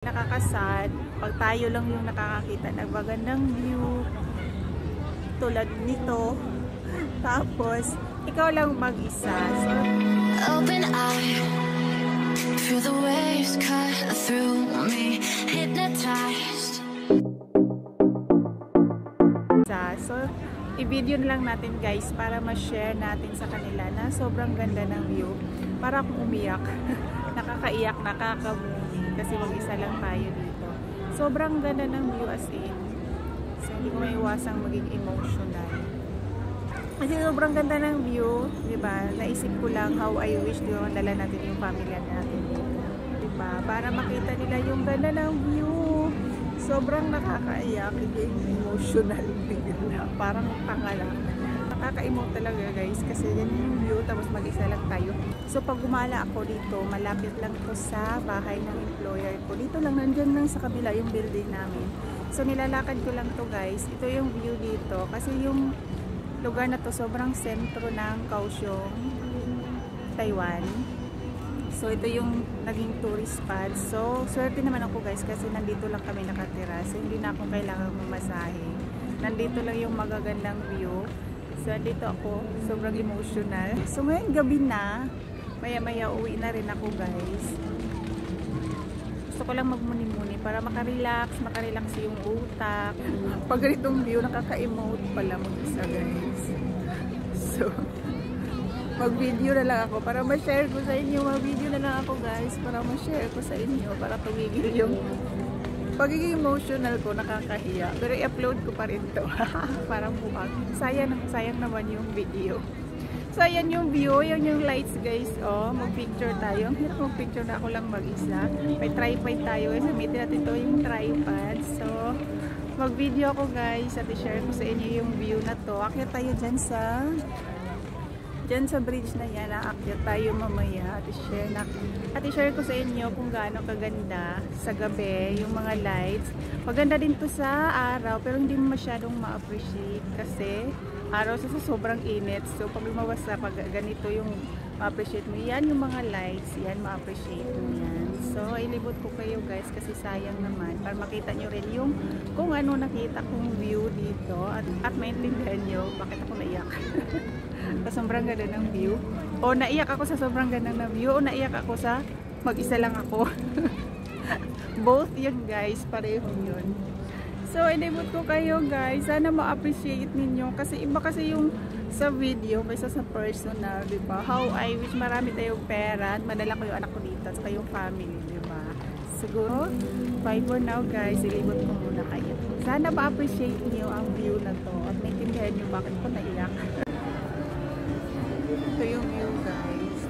Nakakasad pag tayo lang yung nakakakita ng magandang view tulad nito, tapos ikaw lang mag-isa. So, open eye, feel the waves cut through me, hypnotized. So i-video na lang natin guys para ma-share natin sa kanila na sobrang ganda ng view. Para akong umiyak. Nakakaiyak, nakaka-movie kasi mag-isa lang tayo dito. Sobrang ganda ng view as in. So hindi ko maiwasang maging emotional. Kasi sobrang ganda ng view, di ba? Naisip ko lang how I wish dala natin yung pamilya natin dito. Di ba? Para makita nila yung ganda ng view. Sobrang nakakaiyak, hindi emotional bigla. Parang tanga lang. Nakaka-emote talaga guys kasi yan yung view tapos mag-isa lang tayo. So pag gumala ako dito, malapit lang to sa bahay ng employer ko. Dito lang, nandyan lang sa kabila yung building namin. So nilalakad ko lang to guys. Ito yung view dito kasi yung lugar na to sobrang sentro ng Kaohsiung, Taiwan. So ito yung naging tourist spot. So swerte naman ako guys kasi nandito lang kami nakatira. So hindi na ako kailangang mamasahe. Nandito lang yung magagandang view. So dito ako, sobrang emotional. So ngayon gabi na, maya-maya uwi na rin ako guys. Gusto ko lang magmuni-muni para makarelax yung utak. Pag ganitong view, nakaka-emote pala mag-isa guys. So, mag-video na lang ako para ma-share ko sa inyo. Mag-video na lang ako guys para ma-share ko sa inyo. Para tumigil yung pagiging emotional ko, nakakahiya. Pero i-upload ko pa rin to. Parang buhag. Sayang naman yung video. So, ayan yung view. Yan yung lights guys. Oh, mag-picture tayo. Ang hirap mag-picture na ako lang mag-isa. May tripod tayo. Gamitin natin ito yung tripod. So, mag-video ako guys. At i-share ko sa inyo yung view na to. Akyat tayo dyan sa bridge na yan. Aakyat tayo mamaya. At i-share ko sa inyo kung gaano kaganda sa gabi yung mga lights. Maganda din to sa araw pero hindi mo masyadong ma-appreciate kasi araw sa sobrang init. So pag lumawas sa pag ganito yung ma-appreciate mo. Yan yung mga lights. Yan ma-appreciate mo yan. So ilibot ko kayo guys kasi sayang naman para makita nyo rin yung kung ano nakita kong view dito at maintindihan nyo bakit ako naiyak. Sa sobrang ganda ng view. O naiyak ako sa sobrang ganda ng view. O naiyak ako sa mag-isa lang ako. Both yun guys. Pareho yun. So inibot ko kayo guys. Sana ma-appreciate ninyo. Kasi iba kasi yung sa video kaysa sa personal. Diba? How I wish marami tayong pera. At madala ko yung anak ko dito. At yung family. Diba? Siguro, bye for now guys. Ilibot ko muna kayo. Sana ma-appreciate niyo ang view na to. At maintindihan nyo bakit ko naiyak. Ito yung view guys.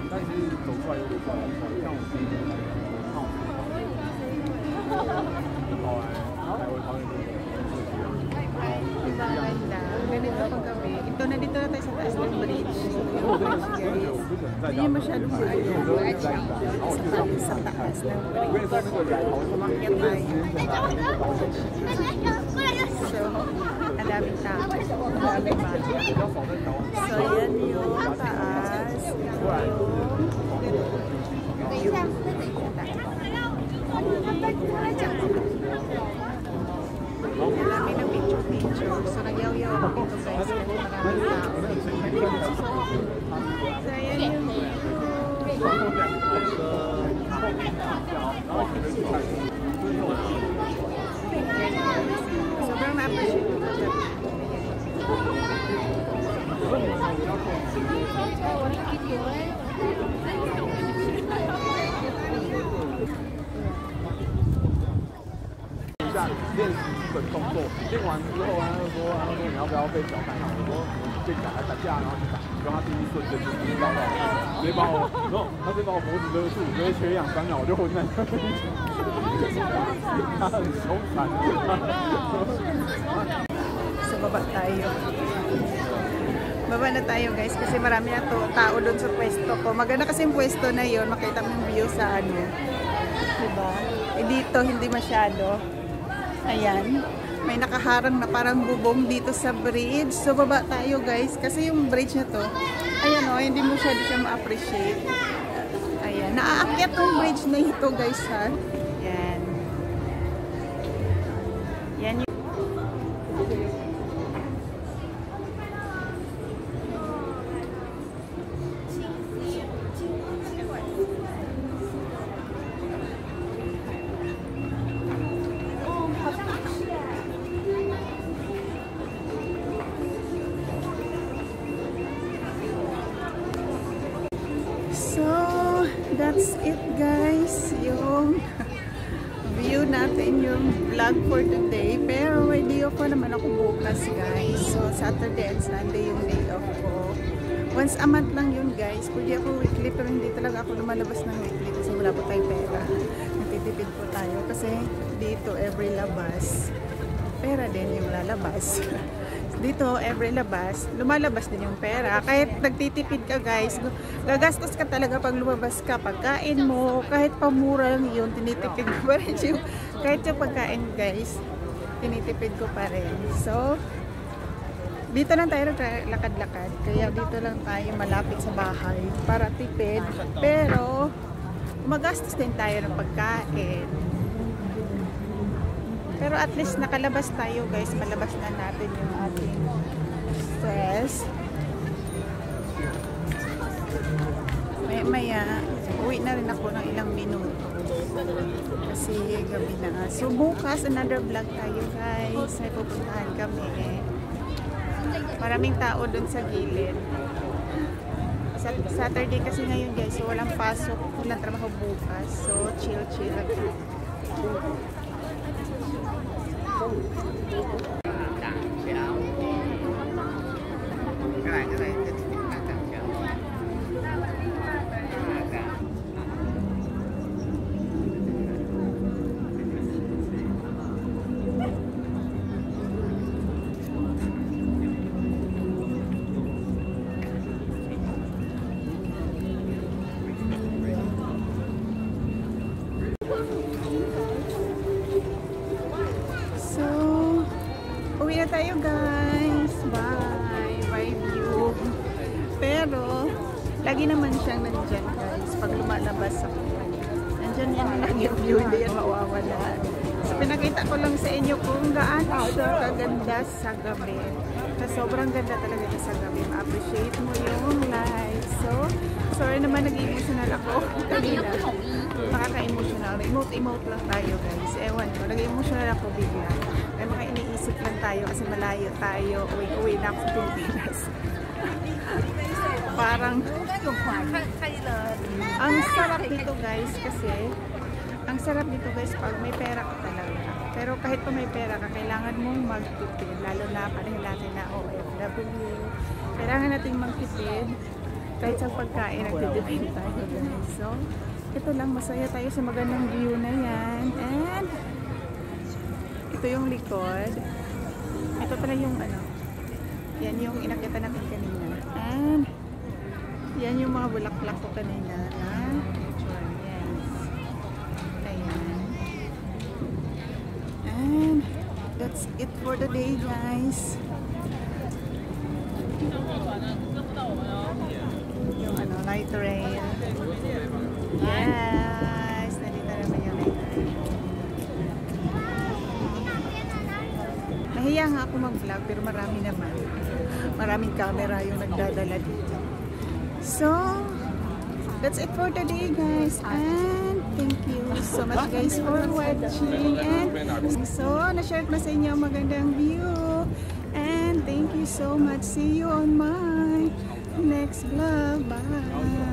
Diba ganda? Ganito pag gabi. Ito na dito na tayo sa taas ng bridge. Yung bridge guys. Hindi nyo masyadong maayo. Sa taas ng bridge. Umakyat tayo. So, ang daming tao. Ang daming bata. So, yan yung taas. Yung marami na picture. So, nagyaw-yaw ako dito guys. Maraming tao. So, yan yung sobrang na-appreciate ko sa练习基本动作，练完之后他就说你要不要被小三打？我说就打架，然后就打，让他第一瞬间就直接到，直接把我，然后他直接把我脖子勒住，直接缺氧3秒，我就昏在那里。他很凶残。So, baba tayo. Baba na tayo guys kasi marami na tao doon sa pwesto ko. Maganda kasi yung pwesto na yun. Makita mo yung view sa ano. Diba? Eh dito hindi masyado. Ayan. May nakaharang na parang bubong dito sa bridge. So baba tayo guys. Kasi yung bridge na to, ayan o, hindi mo siya ma-appreciate. Ayan. Naaakyat yung bridge na ito guys ha. Ayan. natin yung vlog for today. Pero may day off pa naman ako bukas, guys. So, Saturday and Sunday yung day off ko. Once a month lang yun, guys. Pwede ako weekly, pero hindi talaga ako lumalabas ng weekly kasi wala po tayong pera. Nagtitipid po tayo kasi dito every labas, pera din yung lalabas. Dito, every labas, lumalabas din yung pera. Kahit nagtitipid ka, guys, gagastos ka talaga pag lumabas ka. Pagkain mo, kahit pamura lang yun, tinitipid ko pa rin yung, kahit yung pagkain, guys, tinitipid ko pa rin. So, dito lang tayo lakad-lakad. Kaya dito lang tayo malapit sa bahay para tipid. Pero, magastos din tayo ng pagkain. Pero at least nakalabas tayo, guys. Malabas na natin yung ating stress. Maya uwi na rin ako ng ilang minuto. Kasi gabi na. So bukas, another vlog tayo, guys. May pupuntahan kami. Maraming tao dun sa gilid. Saturday kasi ngayon, guys. So walang pasok, walang trabaho bukas. So chill lang. Uwi na tayo, guys. Bye view. Pero lagi naman siyang nandyan, guys. Pag lumalabas ako, nandyan yan lang yung view, hindi yan mawawala. So pinakita ko lang sa inyo kung gaano siya kaganda sa gabi. So, sobrang ganda talaga sa gabi. Ma-appreciate mo yung light. So sorry naman, nag-emotional ako kanina. Nakaka-emotional. Emote lang tayo, guys. Ewan ko, nag-emotional ako bigla. Kaya mga iniisip lang tayo kasi malayo tayo. Uwi na ako sa Pilipinas. Parang ang sarap nito, guys, kasi ang sarap nito, guys, pag may pera ka talaga. Pero kahit pa may pera ka, kailangan mong magtipid. Lalo na panahon natin na OFW. Kailangan natin magtipid. Kahit sa pagkain, nagtitipid tayo, guys. So, ito lang, masaya tayo sa magandang view na yan. And ito yung likod. Ito pala yung yan yung inakyata natin kanina. And yan yung mga bulaklak ko kanina na picture. Yes. Ayan. And that's it for the day, guys. Yung light rail. Yes. Nandito naman yung light rail. Nahiya nga ako mag-vlog pero marami naman. Maraming camera yung nagdadala dito. So, that's it for today, guys. And thank you so much, guys, for watching. And so, na-share ko na sa inyo ang magandang view. And thank you so much. See you on my next vlog. Bye!